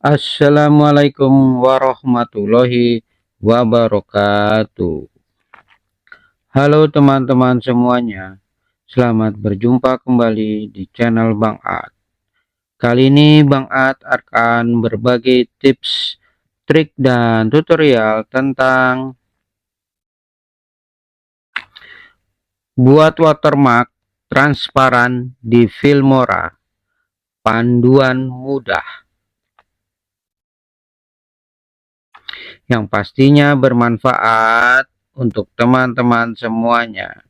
Assalamualaikum warahmatullahi wabarakatuh. Halo teman-teman semuanya, selamat berjumpa kembali di channel Bang Ad. Kali ini Bang Ad akan berbagi tips, trik, dan tutorial tentang buat watermark transparan di Filmora. Panduan mudah yang pastinya bermanfaat untuk teman-teman semuanya.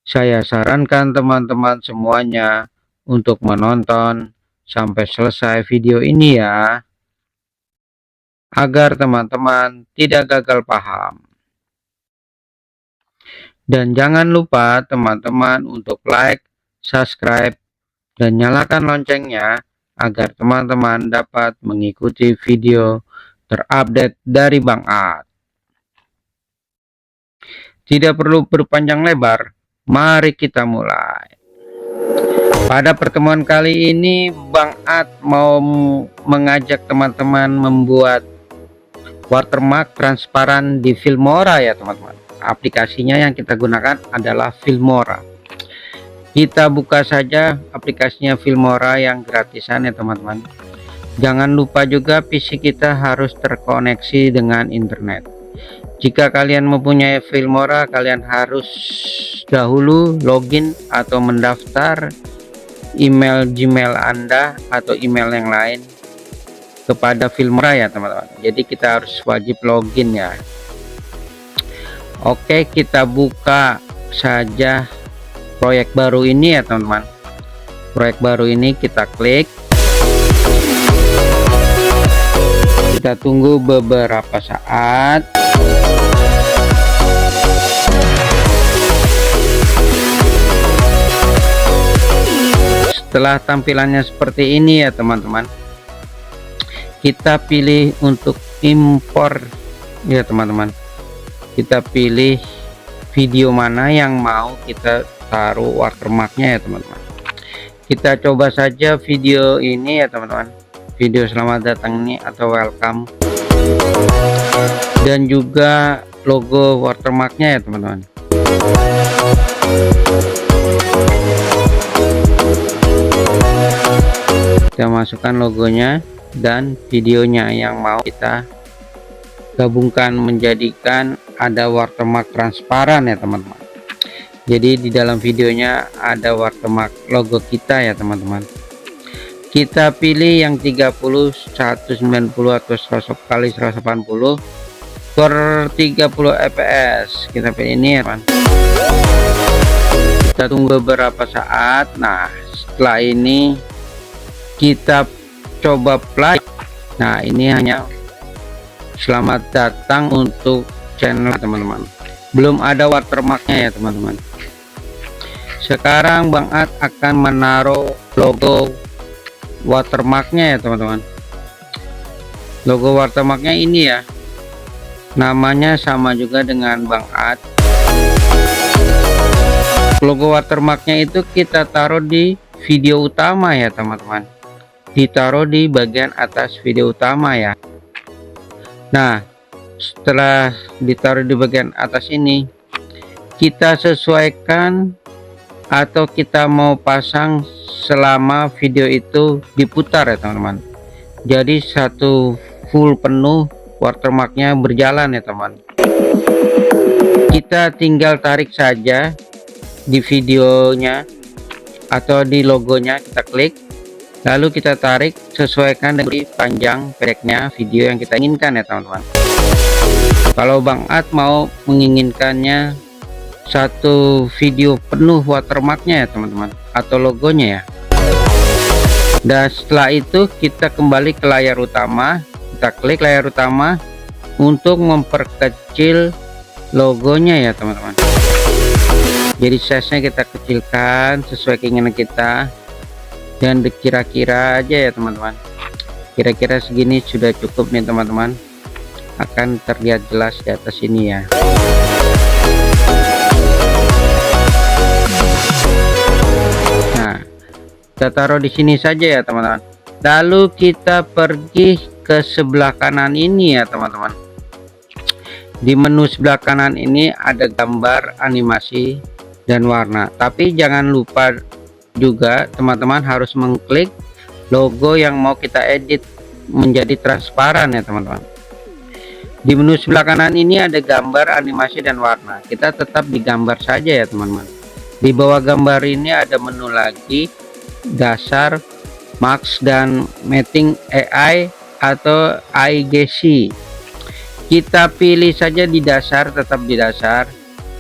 Saya sarankan teman-teman semuanya untuk menonton sampai selesai video ini ya, agar teman-teman tidak gagal paham. Dan jangan lupa teman-teman untuk like, subscribe, dan nyalakan loncengnya agar teman-teman dapat mengikuti video terupdate dari Bang Ad. Tidak perlu berpanjang lebar, mari kita mulai. Pada pertemuan kali ini Bang Ad mau mengajak teman-teman membuat watermark transparan di Filmora ya teman-teman. Aplikasinya yang kita gunakan adalah Filmora. Kita buka saja aplikasinya Filmora yang gratisan ya teman-teman. Jangan lupa juga PC kita harus terkoneksi dengan internet. Jika kalian mempunyai Filmora, kalian harus dahulu login atau mendaftar email Gmail Anda atau email yang lain kepada Filmora ya teman-teman. Jadi kita harus wajib login ya. Oke, kita buka saja proyek baru ini ya teman-teman. Proyek baru ini kita klik, kita tunggu beberapa saat. Setelah tampilannya seperti ini ya teman-teman, kita pilih untuk impor ya teman-teman. Kita pilih video mana yang mau kita taruh watermarknya ya teman-teman. Kita coba saja video ini ya teman-teman, video selamat datang ini atau welcome, dan juga logo watermarknya ya teman-teman. Kita masukkan logonya dan videonya yang mau kita gabungkan menjadikan ada watermark transparan ya teman-teman. Jadi di dalam videonya ada watermark logo kita ya teman-teman. Kita pilih yang 30, 190 atau 100 kali 180 per 30 fps. Kita pilih ini ya teman. Kita tunggu beberapa saat. Nah setelah ini kita coba play. Nah ini hanya selamat datang untuk channel teman-teman, belum ada watermarknya ya teman-teman. Sekarang Bang Ad akan menaruh logo watermarknya ya teman-teman. Logo watermarknya ini ya, namanya sama juga dengan Bang Ad. Logo watermarknya itu kita taruh di video utama ya teman-teman, ditaruh di bagian atas video utama ya. Nah setelah ditaruh di bagian atas ini, kita sesuaikan atau kita mau pasang selama video itu diputar ya teman-teman. Jadi satu full penuh watermarknya berjalan ya teman. Kita tinggal tarik saja di videonya atau di logonya, kita klik, lalu kita tarik sesuaikan dengan panjang pendeknya video yang kita inginkan ya teman-teman. Kalau Bang Ad mau menginginkannya satu video penuh watermarknya ya teman-teman, atau logonya ya. Dan setelah itu kita kembali ke layar utama, kita klik layar utama untuk memperkecil logonya ya teman-teman. Jadi size nya kita kecilkan sesuai keinginan kita, dan kira-kira aja ya teman-teman. Kira-kira segini sudah cukup nih teman-teman, akan terlihat jelas di atas ini ya. Nah kita taruh di sini saja ya teman-teman. Lalu kita pergi ke sebelah kanan ini ya teman-teman. Di menu sebelah kanan ini ada gambar, animasi, dan warna. Tapi jangan lupa juga teman-teman harus mengklik logo yang mau kita edit menjadi transparan ya teman-teman. Di menu sebelah kanan ini ada gambar, animasi, dan warna. Kita tetap di gambar saja ya teman-teman. Di bawah gambar ini ada menu lagi, dasar, max, dan mating AI atau IGC. Kita pilih saja di dasar, tetap di dasar.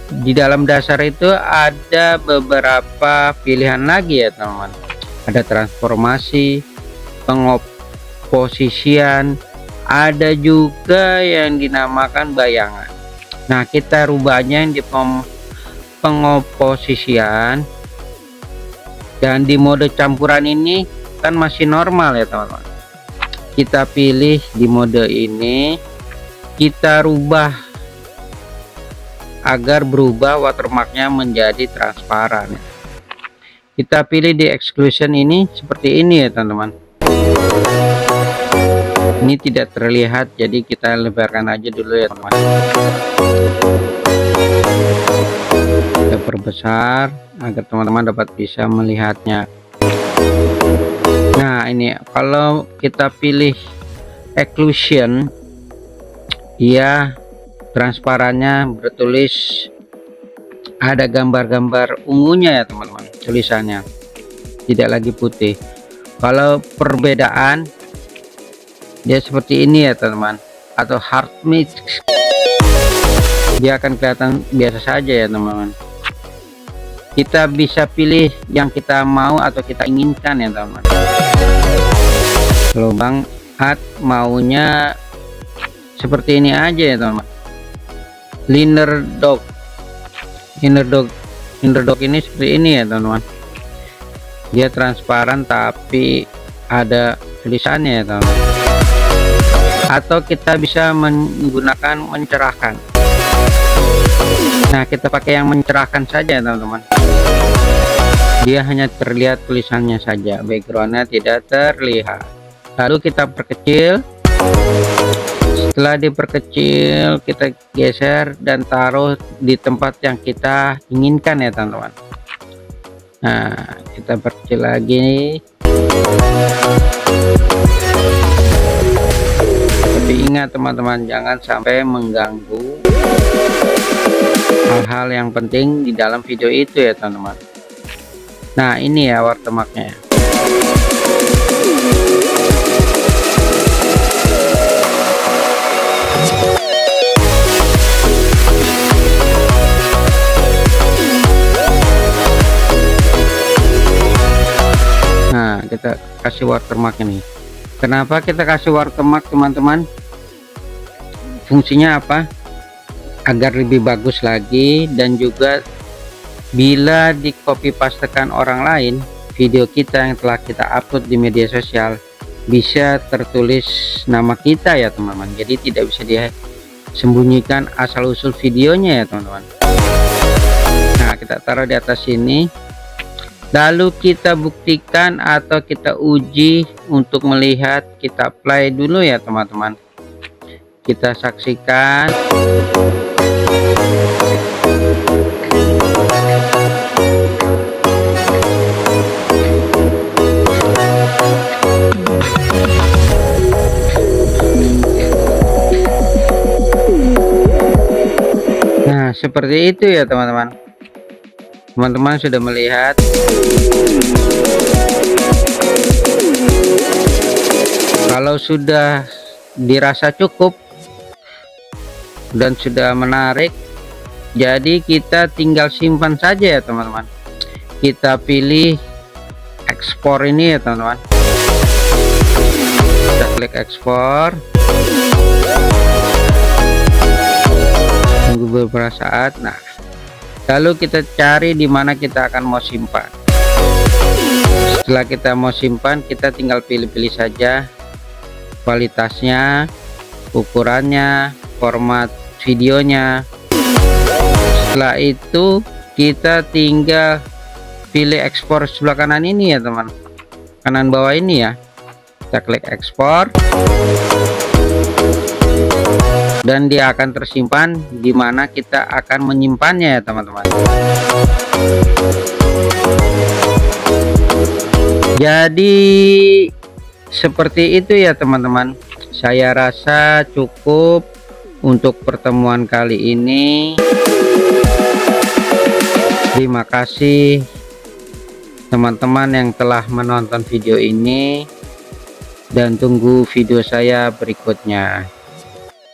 Di dalam dasar itu ada beberapa pilihan lagi ya teman-teman. Ada transformasi, pengoposisian, ada juga yang dinamakan bayangan. Nah, kita rubahnya yang di pengoposisian, dan di mode campuran ini kan masih normal ya teman-teman. Kita pilih di mode ini, kita rubah agar berubah watermarknya menjadi transparan. Kita pilih di exclusion ini seperti ini ya teman-teman. Ini tidak terlihat, jadi kita lebarkan aja dulu ya teman-teman. Kita perbesar agar teman-teman dapat bisa melihatnya. Nah, ini kalau kita pilih exclusion, dia transparannya bertulis ada gambar-gambar ungunya ya teman-teman, tulisannya tidak lagi putih. Kalau perbedaan dia seperti ini ya teman-teman, atau hard mix, dia akan kelihatan biasa saja ya teman-teman. Kita bisa pilih yang kita mau atau kita inginkan ya teman-teman. Kalau Bang Hat maunya seperti ini aja ya teman-teman. Inner dog ini seperti ini ya teman-teman. Dia transparan tapi ada tulisannya ya teman-teman. Atau kita bisa menggunakan mencerahkan. Nah, kita pakai yang mencerahkan saja teman-teman. Dia hanya terlihat tulisannya saja, backgroundnya tidak terlihat. Lalu kita perkecil. Setelah diperkecil, kita geser dan taruh di tempat yang kita inginkan ya teman-teman. Nah, kita perkecil lagi. Tapi ingat teman-teman, jangan sampai mengganggu hal-hal yang penting di dalam video itu ya teman-teman. Nah, ini ya watermarknya. Nah, kita kasih watermark ini. Kenapa kita kasih watermark teman-teman? Fungsinya apa? Agar lebih bagus lagi, dan juga bila di copy pastekan orang lain video kita yang telah kita upload di media sosial, bisa tertulis nama kita ya teman-teman. Jadi tidak bisa dia sembunyikan asal usul videonya ya teman-teman. Nah, kita taruh di atas sini, lalu kita buktikan atau kita uji untuk melihat. Kita play dulu ya teman-teman, kita saksikan. Nah, seperti itu ya teman-teman. Teman-teman sudah melihat. Kalau sudah dirasa cukup dan sudah menarik, jadi kita tinggal simpan saja ya teman-teman. Kita pilih ekspor ini ya teman-teman. Kita klik ekspor. Tunggu beberapa saat. Nah, lalu kita cari di mana kita akan mau simpan. Setelah kita mau simpan, kita tinggal pilih-pilih saja kualitasnya, ukurannya, format videonya. Setelah itu kita tinggal pilih ekspor sebelah kanan ini ya teman, kanan bawah ini ya. Kita klik ekspor, dan dia akan tersimpan di mana kita akan menyimpannya ya teman-teman. Jadi seperti itu ya teman-teman. Saya rasa cukup untuk pertemuan kali ini. Terima kasih teman-teman yang telah menonton video ini, dan tunggu video saya berikutnya.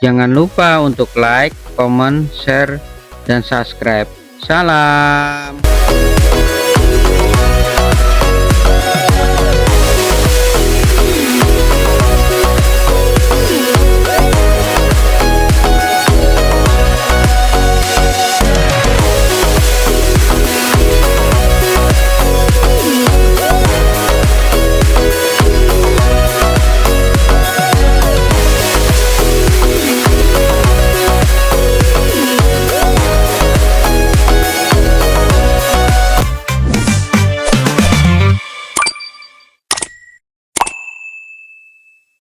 Jangan lupa untuk like, comment, share, dan subscribe. Salam.